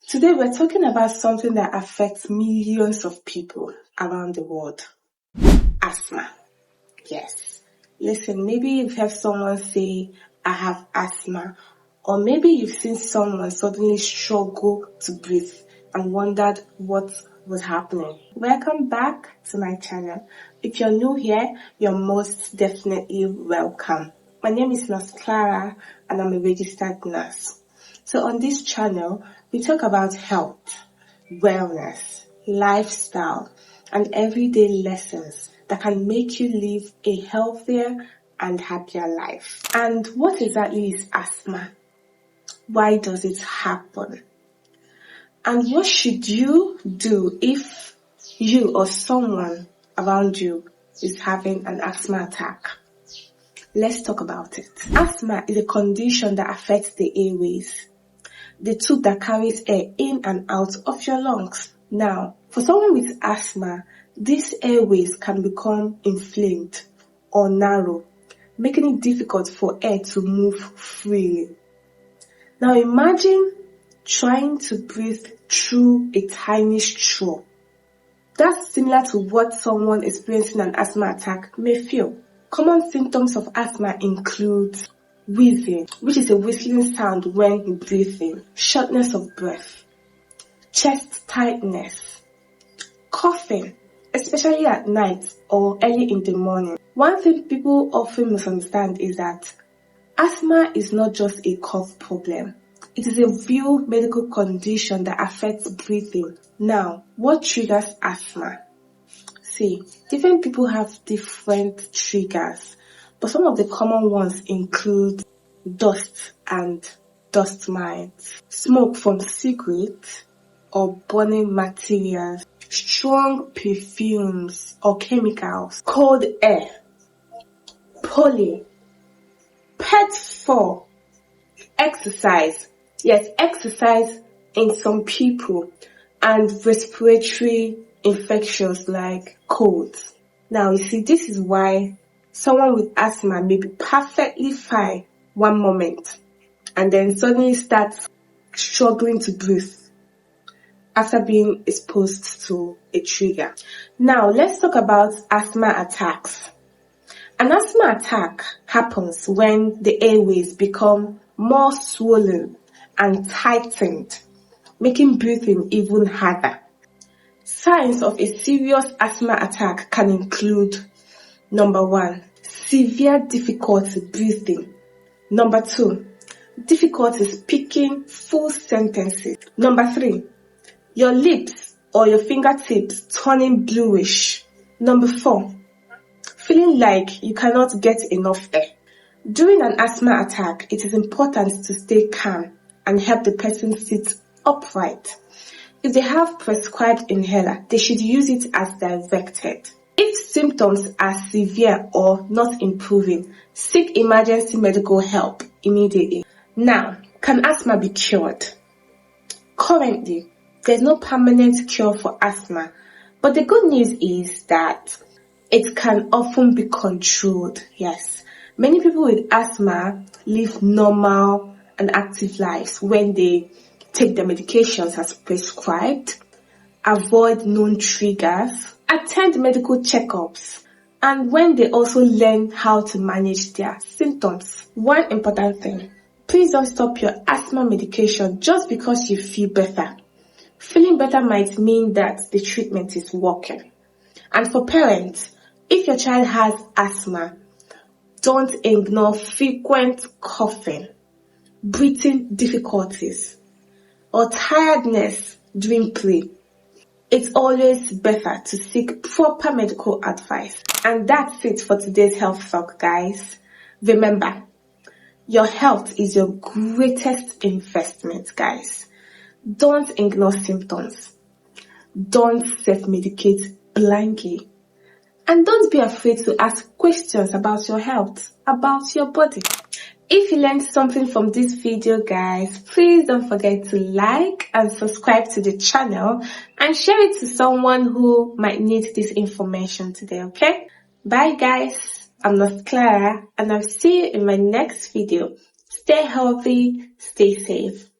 Today we're talking about something that affects millions of people around the world. Asthma. Yes. Listen, maybe you've heard someone say, I have asthma. Or maybe you've seen someone suddenly struggle to breathe and wondered what was happening. Welcome back to my channel. If you're new here, you're most definitely welcome. My name is NurseClara and I'm a registered nurse. So on this channel, we talk about health, wellness, lifestyle, and everyday lessons that can make you live a healthier and happier life. And what exactly is asthma? Why does it happen? And what should you do if you or someone around you is having an asthma attack? Let's talk about it. Asthma is a condition that affects the airways, the tube that carries air in and out of your lungs. Now, for someone with asthma, these airways can become inflamed or narrow, making it difficult for air to move freely. Now imagine trying to breathe through a tiny straw. That's similar to what someone experiencing an asthma attack may feel. Common symptoms of asthma include wheezing, which is a whistling sound when breathing, shortness of breath, chest tightness, coughing, especially at night or early in the morning. One thing people often misunderstand is that asthma is not just a cough problem. It is a real medical condition that affects breathing. Now, what triggers asthma? See, different people have different triggers, but some of the common ones include dust and dust mites, smoke from cigarettes or burning materials, strong perfumes or chemicals, cold air, pollen, pet fur, exercise. Yes, exercise in some people, and respiratory infections like colds. Now, you see, this is why someone with asthma may be perfectly fine one moment and then suddenly starts struggling to breathe after being exposed to a trigger. Now, let's talk about asthma attacks. An asthma attack happens when the airways become more swollen and tightened, making breathing even harder. Signs of a serious asthma attack can include: number 1, severe difficulty breathing. Number 2, difficulty speaking full sentences. Number 3, your lips or your fingertips turning bluish. Number 4, feeling like you cannot get enough air. During an asthma attack, it is important to stay calm and help the person sit upright. If they have prescribed inhaler, they should use it as directed. If symptoms are severe or not improving, seek emergency medical help immediately. Now, can asthma be cured? Currently, there's no permanent cure for asthma, but the good news is that it can often be controlled. Yes, many people with asthma live normal and active lives when they take their medications as prescribed, avoid known triggers, attend medical checkups, and when they also learn how to manage their symptoms. One important thing: please don't stop your asthma medication just because you feel better. Feeling better might mean that the treatment is working. And for parents, if your child has asthma, don't ignore frequent coughing, breathing difficulties, or tiredness during play. It's always better to seek proper medical advice. And that's it for today's health talk, guys. Remember, your health is your greatest investment, guys. Don't ignore symptoms. Don't self-medicate blindly. And don't be afraid to ask questions about your health, about your body. If you learned something from this video, guys, please don't forget to like and subscribe to the channel and share it to someone who might need this information today, okay? Bye, guys. I'm NurseClara, and I'll see you in my next video. Stay healthy, stay safe.